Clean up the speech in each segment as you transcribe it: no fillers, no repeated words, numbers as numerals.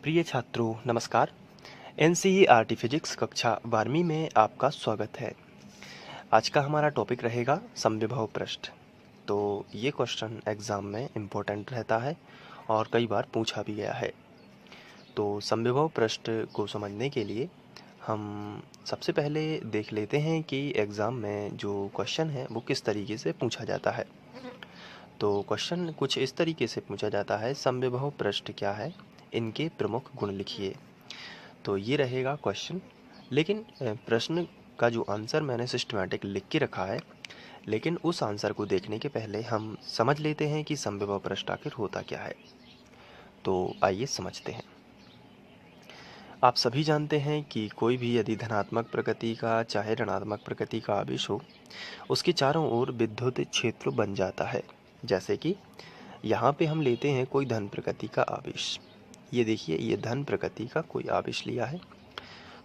प्रिय छात्रों नमस्कार। एनसीईआरटी फिजिक्स कक्षा 12वीं में आपका स्वागत है। आज का हमारा टॉपिक रहेगा समविभव पृष्ठ। तो ये क्वेश्चन एग्ज़ाम में इम्पोर्टेंट रहता है और कई बार पूछा भी गया है। तो समविभव पृष्ठ को समझने के लिए हम सबसे पहले देख लेते हैं कि एग्ज़ाम में जो क्वेश्चन है वो किस तरीके से पूछा जाता है। तो क्वेश्चन कुछ इस तरीके से पूछा जाता है, समविभव पृष्ठ क्या है, इनके प्रमुख गुण लिखिए। तो ये रहेगा क्वेश्चन। लेकिन प्रश्न का जो आंसर मैंने सिस्टमैटिक लिख के रखा है, लेकिन उस आंसर को देखने के पहले हम समझ लेते हैं कि समविभव पृष्ठ आखिर होता क्या है। तो आइए समझते हैं। आप सभी जानते हैं कि कोई भी यदि धनात्मक प्रकृति का चाहे ऋणात्मक प्रकृति का आवेश हो, उसके चारों ओर विद्युत क्षेत्र बन जाता है। जैसे कि यहाँ पे हम लेते हैं कोई धन प्रकृति का आवेश। ये देखिए, ये धन प्रकृति का कोई आवेश लिया है,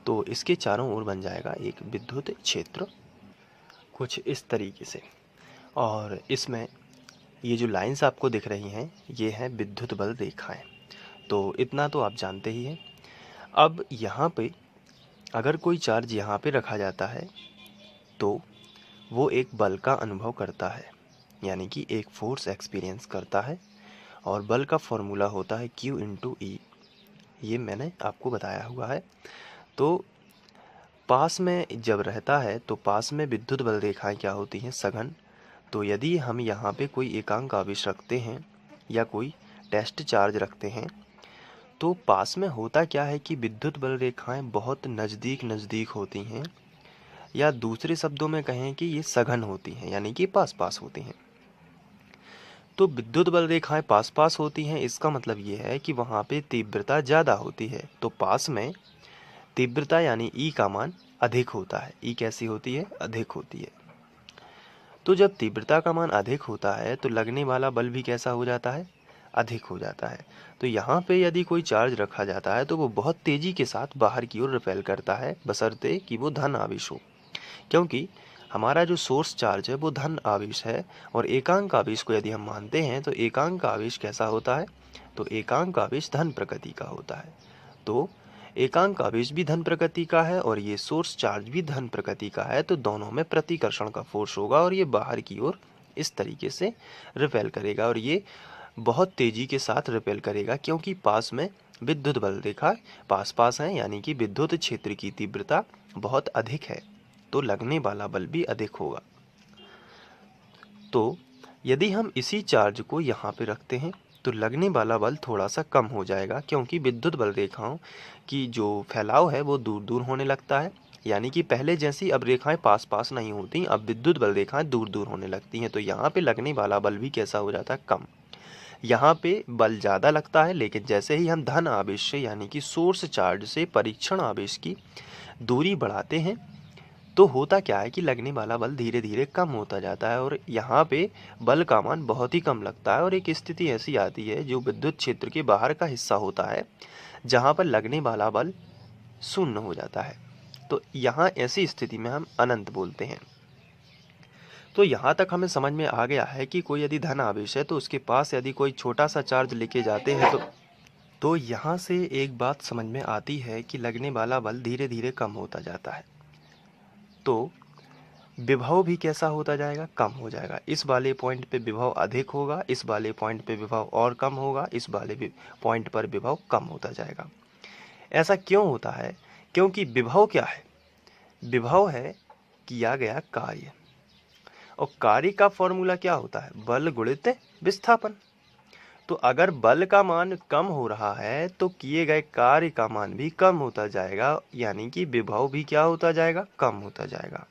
तो इसके चारों ओर बन जाएगा एक विद्युत क्षेत्र कुछ इस तरीके से। और इसमें ये जो लाइंस आपको दिख रही हैं, ये हैं विद्युत बल रेखाएं। तो इतना तो आप जानते ही हैं। अब यहाँ पे अगर कोई चार्ज यहाँ पे रखा जाता है तो वो एक बल का अनुभव करता है, यानी कि एक फोर्स एक्सपीरियंस करता है। और बल का फॉर्मूला होता है Q इंटू ई। ये मैंने आपको बताया हुआ है। तो पास में जब रहता है तो पास में विद्युत बल रेखाएं क्या होती हैं, सघन। तो यदि हम यहाँ पे कोई एकांक आवेश रखते हैं या कोई टेस्ट चार्ज रखते हैं, तो पास में होता क्या है कि विद्युत बल रेखाएं बहुत नज़दीक नज़दीक होती हैं, या दूसरे शब्दों में कहें कि ये सघन होती हैं, यानी कि पास पास होती हैं। तो विद्युत बल रेखाएं पास पास होती हैं, इसका मतलब ये है कि वहाँ पे तीव्रता ज़्यादा होती है। तो पास में तीव्रता यानी ई का मान अधिक होता है। ई कैसी होती है, अधिक होती है। तो जब तीव्रता का मान अधिक होता है तो लगने वाला बल भी कैसा हो जाता है, अधिक हो जाता है। तो यहाँ पे यदि कोई चार्ज रखा जाता है तो वो बहुत तेज़ी के साथ बाहर की ओर रिपेल करता है, बशर्ते कि वो धन आवेश हो। क्योंकि हमारा जो सोर्स चार्ज है वो धन आवेश है, और एकांक आवेश को यदि हम मानते हैं तो एकांक आवेश कैसा होता है, तो एकांक आवेश धन प्रकृति का होता है। तो एकांक आवेश भी धन प्रकृति का है और ये सोर्स चार्ज भी धन प्रकृति का है। तो दोनों में प्रतिकर्षण का फोर्स होगा और ये बाहर की ओर इस तरीके से रिपेल करेगा, और ये बहुत तेजी के साथ रिपेल करेगा क्योंकि पास में विद्युत बल रेखा पास पास हैं, यानी कि विद्युत क्षेत्र की तीव्रता बहुत अधिक है, तो लगने वाला बल भी अधिक होगा। तो यदि हम इसी चार्ज को यहाँ पे रखते हैं तो लगने वाला बल थोड़ा सा कम हो जाएगा, क्योंकि विद्युत बल रेखाओं की जो फैलाव है वो दूर दूर होने लगता है। यानी कि पहले जैसी अब रेखाएं पास पास नहीं होती, अब विद्युत बल रेखाएं दूर दूर होने लगती हैं। तो यहाँ पे लगने वाला बल भी कैसा हो जाता है, कम। यहाँ पे बल ज़्यादा लगता है, लेकिन जैसे ही हम धन आवेश से यानी कि सोर्स चार्ज से परीक्षण आवेश की दूरी बढ़ाते हैं तो होता क्या है कि लगने वाला बल धीरे धीरे कम होता जाता है, और यहाँ पे बल का मान बहुत ही कम लगता है। और एक स्थिति ऐसी आती है जो विद्युत क्षेत्र के बाहर का हिस्सा होता है, जहाँ पर लगने वाला बल शून्य हो जाता है। तो यहाँ ऐसी स्थिति में हम अनंत बोलते हैं। तो यहाँ तक हमें समझ में आ गया है कि कोई यदि धन आवेश है तो उसके पास यदि कोई छोटा सा चार्ज लेके जाते हैं तो यहाँ से एक बात समझ में आती है कि लगने वाला बल धीरे धीरे कम होता जाता है। तो विभव भी कैसा होता जाएगा, कम हो जाएगा। इस वाले पॉइंट पे विभव अधिक होगा, इस वाले पॉइंट पे विभव और कम होगा, इस वाले पॉइंट पर विभव कम होता जाएगा। ऐसा क्यों होता है, क्योंकि विभव क्या है, विभव है किया गया कार्य, और कार्य का फॉर्मूला क्या होता है, बल गुणित विस्थापन। तो अगर बल का मान कम हो रहा है तो किए गए कार्य का मान भी कम होता जाएगा, यानी कि विभव भी क्या होता जाएगा, कम होता जाएगा।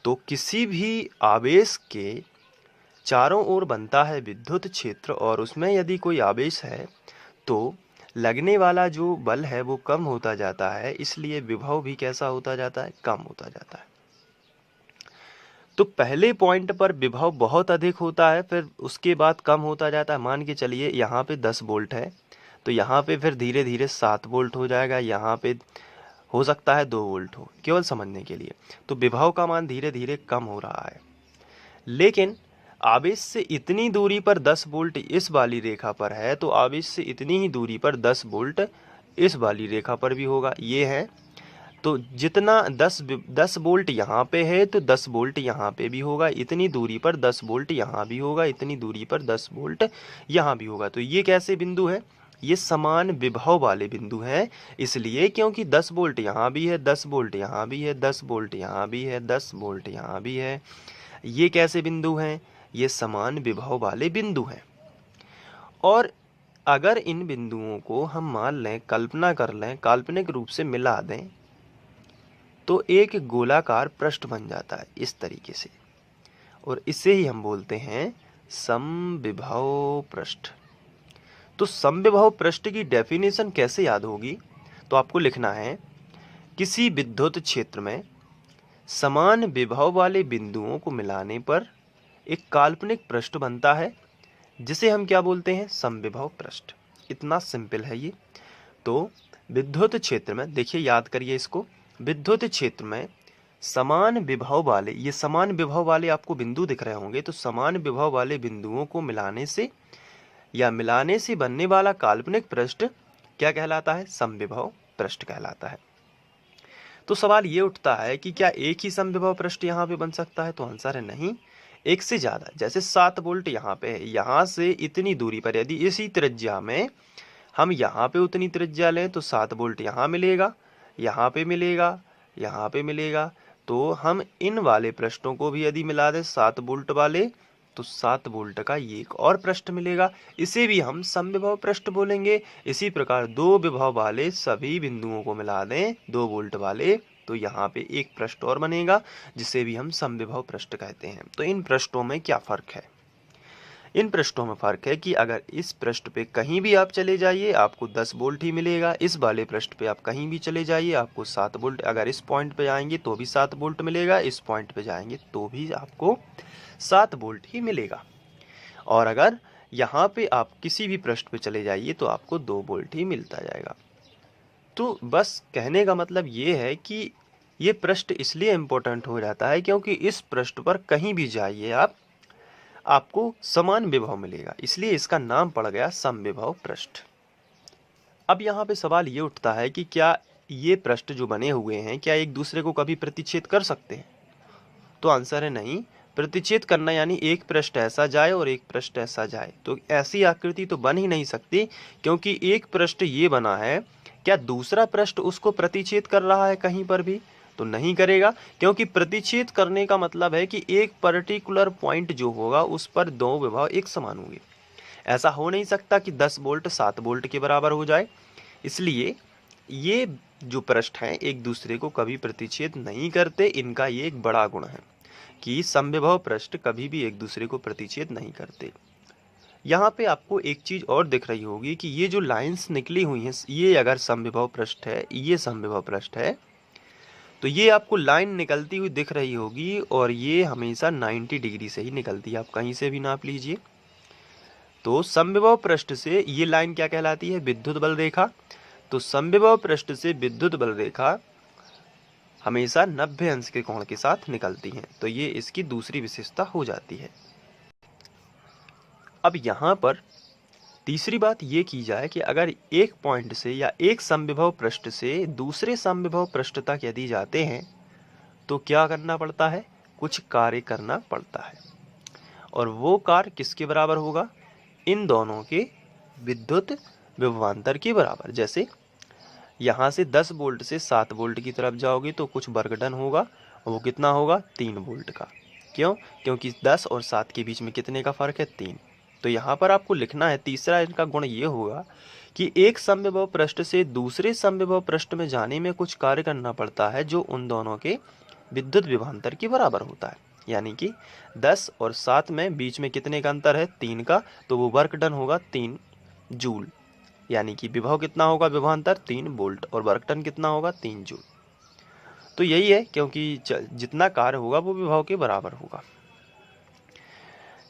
तो किसी भी आवेश के चारों ओर बनता है विद्युत क्षेत्र, और उसमें यदि कोई आवेश है तो लगने वाला जो बल है वो कम होता जाता है, इसलिए विभव भी कैसा होता जाता है, कम होता जाता है। तो पहले पॉइंट पर विभव बहुत अधिक होता है, फिर उसके बाद कम होता जाता है। मान के चलिए यहाँ पे 10 वोल्ट है, तो यहाँ पे फिर धीरे धीरे 7 वोल्ट हो जाएगा, यहाँ पे हो सकता है 2 वोल्ट हो, केवल समझने के लिए। तो विभव का मान धीरे धीरे कम हो रहा है। लेकिन आवेश से इतनी दूरी पर 10 वोल्ट इस वाली रेखा पर है, तो आवेश से इतनी ही दूरी पर 10 वोल्ट इस वाली रेखा पर भी होगा, ये है। तो जितना 10 वोल्ट यहाँ पे है तो 10 वोल्ट यहाँ पे भी होगा, इतनी दूरी पर 10 वोल्ट यहाँ भी होगा, इतनी दूरी पर 10 वोल्ट यहाँ भी होगा। तो ये कैसे बिंदु है? ये समान विभव वाले बिंदु हैं, इसलिए क्योंकि 10 वोल्ट यहाँ भी है, 10 वोल्ट यहाँ भी है, 10 वोल्ट यहाँ भी है, 10 वोल्ट यहाँ भी है। ये कैसे बिंदु हैं? ये समान विभव वाले बिंदु हैं। और अगर इन बिंदुओं को हम मान लें, कल्पना कर लें, काल्पनिक रूप से मिला दें, तो एक गोलाकार पृष्ठ बन जाता है इस तरीके से, और इसे ही हम बोलते हैं समविभव पृष्ठ। तो समविभव पृष्ठ की डेफिनेशन कैसे याद होगी? तो आपको लिखना है, किसी विद्युत क्षेत्र में समान विभव वाले बिंदुओं को मिलाने पर एक काल्पनिक पृष्ठ बनता है, जिसे हम क्या बोलते हैं? समविभव पृष्ठ। इतना सिंपल है ये। तो विद्युत क्षेत्र में देखिए, याद करिए इसको, विद्युत क्षेत्र में समान विभव वाले, ये समान विभव वाले आपको बिंदु दिख रहे होंगे, तो समान विभव वाले बिंदुओं को मिलाने से या मिलाने से बनने वाला काल्पनिक पृष्ठ क्या कहलाता है? समविभव पृष्ठ कहलाता है। तो सवाल ये उठता है कि क्या एक ही समविभव पृष्ठ यहाँ पे बन सकता है? तो आंसर है नहीं, एक से ज्यादा। जैसे 7 वोल्ट यहाँ पे है, यहाँ से इतनी दूरी पर यदि इसी त्रिज्या में हम यहाँ पे उतनी त्रिज्या लें तो 7 वोल्ट यहाँ मिलेगा, यहाँ पे मिलेगा, यहाँ पे मिलेगा। तो हम इन वाले पृष्ठों को भी यदि मिला दें 7 वोल्ट वाले, तो 7 वोल्ट का ये एक और पृष्ठ मिलेगा, इसे भी हम समविभव पृष्ठ बोलेंगे। इसी प्रकार 2 विभव वाले सभी बिंदुओं को मिला दें 2 वोल्ट वाले, तो यहाँ पे एक पृष्ठ और बनेगा, जिसे भी हम समविभव पृष्ठ कहते हैं। तो इन पृष्ठों में क्या फर्क है? इन पृष्ठों में फर्क है कि अगर इस पृष्ठ पे कहीं भी आप चले जाइए आपको 10 वोल्ट ही मिलेगा, इस वाले पृष्ठ पे आप कहीं भी चले जाइए आपको 7 वोल्ट, अगर इस पॉइंट पे जाएंगे तो भी 7 वोल्ट मिलेगा, इस पॉइंट पे जाएंगे तो भी आपको 7 वोल्ट ही मिलेगा। और अगर यहाँ पे आप किसी भी पृष्ठ पे चले जाइए तो आपको 2 वोल्ट ही मिलता जाएगा। तो बस कहने का मतलब ये है कि ये पृष्ठ इसलिए इम्पोर्टेंट हो जाता है क्योंकि इस पृष्ठ पर कहीं भी जाइए आप, आपको समान विभव मिलेगा, इसलिए इसका नाम पड़ गया समविभव पृष्ठ। अब यहाँ पे सवाल ये उठता है कि क्या ये पृष्ठ जो बने हुए हैं क्या एक दूसरे को कभी प्रतिच्छेद कर सकते हैं? तो आंसर है नहीं। प्रतिच्छेद करना यानी एक पृष्ठ ऐसा जाए और एक पृष्ठ ऐसा जाए, तो ऐसी आकृति तो बन ही नहीं सकती, क्योंकि एक पृष्ठ ये बना है, क्या दूसरा पृष्ठ उसको प्रतिच्छेद कर रहा है कहीं पर भी? तो नहीं करेगा, क्योंकि प्रतिच्छेद करने का मतलब है कि एक पर्टिकुलर पॉइंट जो होगा उस पर 2 विभव एक समान होंगे। ऐसा हो नहीं सकता कि 10 वोल्ट 7 वोल्ट के बराबर हो जाए। इसलिए ये जो पृष्ठ हैं एक दूसरे को कभी प्रतिच्छेद नहीं करते। इनका ये एक बड़ा गुण है कि समविभव पृष्ठ कभी भी एक दूसरे को प्रतिच्छेद नहीं करते। यहाँ पे आपको एक चीज और दिख रही होगी कि ये जो लाइंस निकली हुई हैं, ये अगर समविभव पृष्ठ है, ये समविभव पृष्ठ है, तो ये आपको लाइन निकलती हुई दिख रही होगी, और ये हमेशा 90 डिग्री से ही निकलती है, आप कहीं से भी नाप लीजिए। तो समविभव पृष्ठ से ये लाइन क्या कहलाती है? विद्युत बल रेखा। तो समविभव पृष्ठ से विद्युत बल रेखा हमेशा 90 अंश के कोण के साथ निकलती हैं, तो ये इसकी दूसरी विशेषता हो जाती है। अब यहाँ पर तीसरी बात ये की जाए कि अगर एक पॉइंट से या एक समविभव पृष्ठ से दूसरे समविभव पृष्ठ तक यदि जाते हैं तो क्या करना पड़ता है? कुछ कार्य करना पड़ता है, और वो कार्य किसके बराबर होगा? इन दोनों के विद्युत विभवांतर के बराबर। जैसे यहाँ से 10 वोल्ट से 7 वोल्ट की तरफ जाओगे तो कुछ वर्क डन होगा, वो कितना होगा? 3 वोल्ट का। क्यों? क्योंकि 10 और 7 के बीच में कितने का फर्क है? 3। तो यहाँ पर आपको लिखना है, तीसरा इनका गुण ये होगा कि एक समविभव पृष्ठ से दूसरे समविभव पृष्ठ में जाने में कुछ कार्य करना पड़ता है जो उन दोनों के विद्युत विभवांतर के बराबर होता है। यानी कि 10 और 7 में बीच में कितने का अंतर है? 3 का। तो वो वर्क डन होगा 3 जूल, यानी कि विभव कितना होगा? विभवांतर 3 वोल्ट, और वर्क डन कितना होगा? 3 जूल। तो यही है, क्योंकि जितना कार्य होगा वो विभव के बराबर होगा।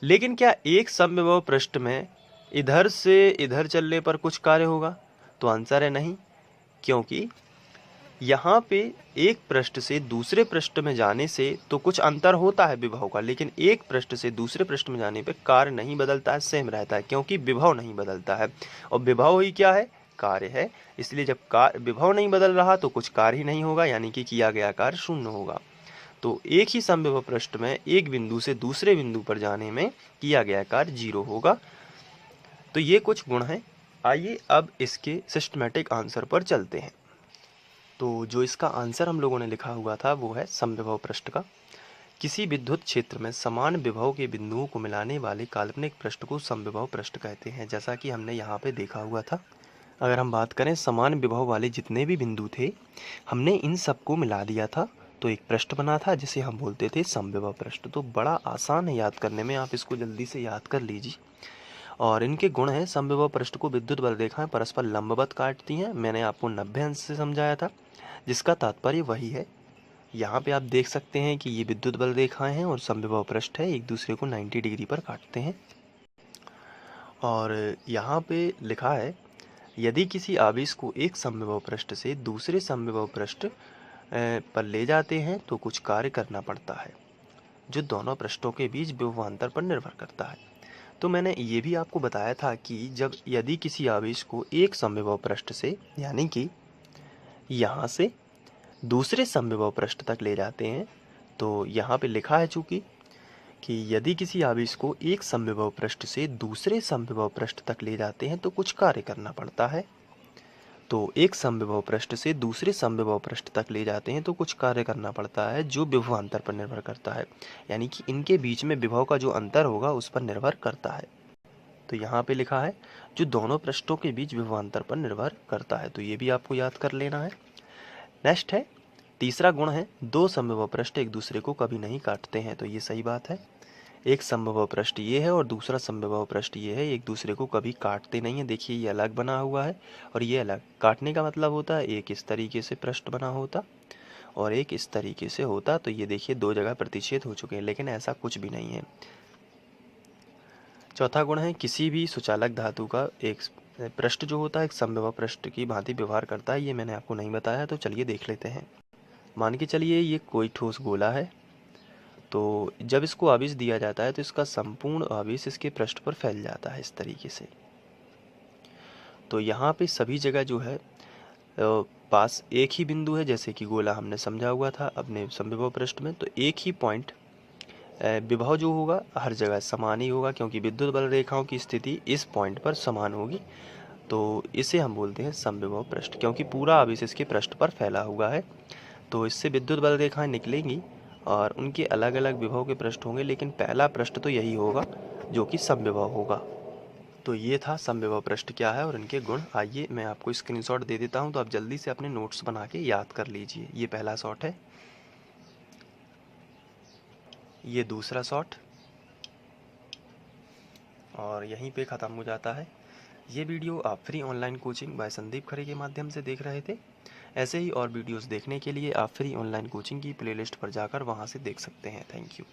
लेकिन क्या एक समविभव पृष्ठ में इधर से इधर चलने पर कुछ कार्य होगा? तो आंसर है नहीं, क्योंकि यहाँ पे एक पृष्ठ से दूसरे पृष्ठ में जाने से तो कुछ अंतर होता है विभव का, लेकिन एक पृष्ठ से दूसरे पृष्ठ में जाने पे कार्य नहीं बदलता है, सेम रहता है, क्योंकि विभव नहीं बदलता है। और विभव ही क्या है? कार्य है। इसलिए जब विभव नहीं बदल रहा तो कुछ कार्य ही नहीं होगा, यानी कि किया गया कार्य शून्य होगा। तो एक ही समविभव पृष्ठ में एक बिंदु से दूसरे बिंदु पर जाने में किया गया कार्य 0 होगा। तो ये कुछ गुण हैं। आइए अब इसके सिस्टमेटिक आंसर पर चलते हैं। तो जो इसका आंसर हम लोगों ने लिखा हुआ था वो है समविभव पृष्ठ का। किसी विद्युत क्षेत्र में समान विभव के बिंदुओं को मिलाने वाले काल्पनिक पृष्ठ को समविभव पृष्ठ कहते हैं, जैसा कि हमने यहाँ पे देखा हुआ था। अगर हम बात करें समान विभव वाले जितने भी बिंदु थे, हमने इन सबको मिला दिया था तो एक पृष्ठ बना था जिसे हम बोलते थे समविभव पृष्ठ। तो बड़ा आसान है याद करने में, आप इसको जल्दी से याद कर लीजिए। और इनके गुण हैं, समविभव पृष्ठ को विद्युत बल रेखाएं परस्पर लंबवत काटती हैं। मैंने आपको 90 अंश से समझाया था, जिसका तात्पर्य वही है। यहाँ पे आप देख सकते हैं कि ये विद्युत बल रेखाएं हैं और समविभव पृष्ठ है, एक दूसरे को 90 डिग्री पर काटते हैं। और यहाँ पे लिखा है, यदि किसी आवेश को एक समविभव पृष्ठ से दूसरे समविभव पृष्ठ पर ले जाते हैं तो कुछ कार्य करना पड़ता है, जो दोनों पृष्ठों के बीच विभवांतर पर निर्भर करता है। तो मैंने ये भी आपको बताया था कि यदि किसी आवेश को एक समविभव पृष्ठ से, यानी कि यहाँ से दूसरे समविभव पृष्ठ तक ले जाते हैं, तो यहाँ पे लिखा है चूँकि कि यदि किसी आवेश को एक समविभव पृष्ठ से दूसरे समविभव पृष्ठ तक ले जाते हैं तो कुछ कार्य करना पड़ता है। तो एक समविभव पृष्ठ से दूसरे समविभव पृष्ठ तक ले जाते हैं तो कुछ कार्य करना पड़ता है, जो विभवांतर पर निर्भर करता है, यानी कि इनके बीच में विभव का जो अंतर होगा उस पर निर्भर करता है। तो यहाँ पे लिखा है जो दोनों पृष्ठों के बीच विभवांतर पर निर्भर करता है, तो ये भी आपको याद कर लेना है। नेक्स्ट है, तीसरा गुण है, दो समविभव पृष्ठ एक दूसरे को कभी नहीं काटते हैं। तो ये सही बात है। एक समविभव पृष्ठ ये है और दूसरा समविभव पृष्ठ ये है, एक दूसरे को कभी काटते नहीं है। देखिए ये अलग बना हुआ है और ये अलग। काटने का मतलब होता है एक इस तरीके से पृष्ठ बना होता और एक इस तरीके से होता। तो ये देखिए दो जगह प्रतिच्छेद हो चुके हैं, लेकिन ऐसा कुछ भी नहीं है। चौथा गुण है, किसी भी सुचालक धातु का एक पृष्ठ जो होता है एक समविभव पृष्ठ की भांति व्यवहार करता है। ये मैंने आपको नहीं बताया, तो चलिए देख लेते हैं। मान के चलिए ये कोई ठोस गोला है, तो जब इसको आवेश दिया जाता है तो इसका संपूर्ण आवेश इसके पृष्ठ पर फैल जाता है इस तरीके से। तो यहाँ पे सभी जगह जो है पास एक ही बिंदु है, जैसे कि गोला हमने समझा हुआ था अपने समविभव पृष्ठ में। तो एक ही पॉइंट विभव जो होगा हर जगह समान ही होगा, क्योंकि विद्युत बल रेखाओं की स्थिति इस पॉइंट पर समान होगी। तो इसे हम बोलते हैं समविभव पृष्ठ, क्योंकि पूरा आवेश इसके पृष्ठ पर फैला हुआ है। तो इससे विद्युत बल रेखाएं निकलेंगी और उनके अलग अलग विभव के पृष्ठ होंगे, लेकिन पहला पृष्ठ तो यही होगा जो कि समविभव होगा। तो ये था समविभव पृष्ठ क्या है और इनके गुण। आइए मैं आपको स्क्रीनशॉट दे देता हूँ, तो आप जल्दी से अपने नोट्स बना के याद कर लीजिए। ये पहला शॉट है, ये दूसरा शॉट, और यहीं पे ख़त्म हो जाता है। ये वीडियो आप free online coaching by Sandeep Khare के माध्यम से देख रहे थे। ऐसे ही और वीडियोस देखने के लिए आप फ्री ऑनलाइन कोचिंग की प्लेलिस्ट पर जाकर वहां से देख सकते हैं। Thank you.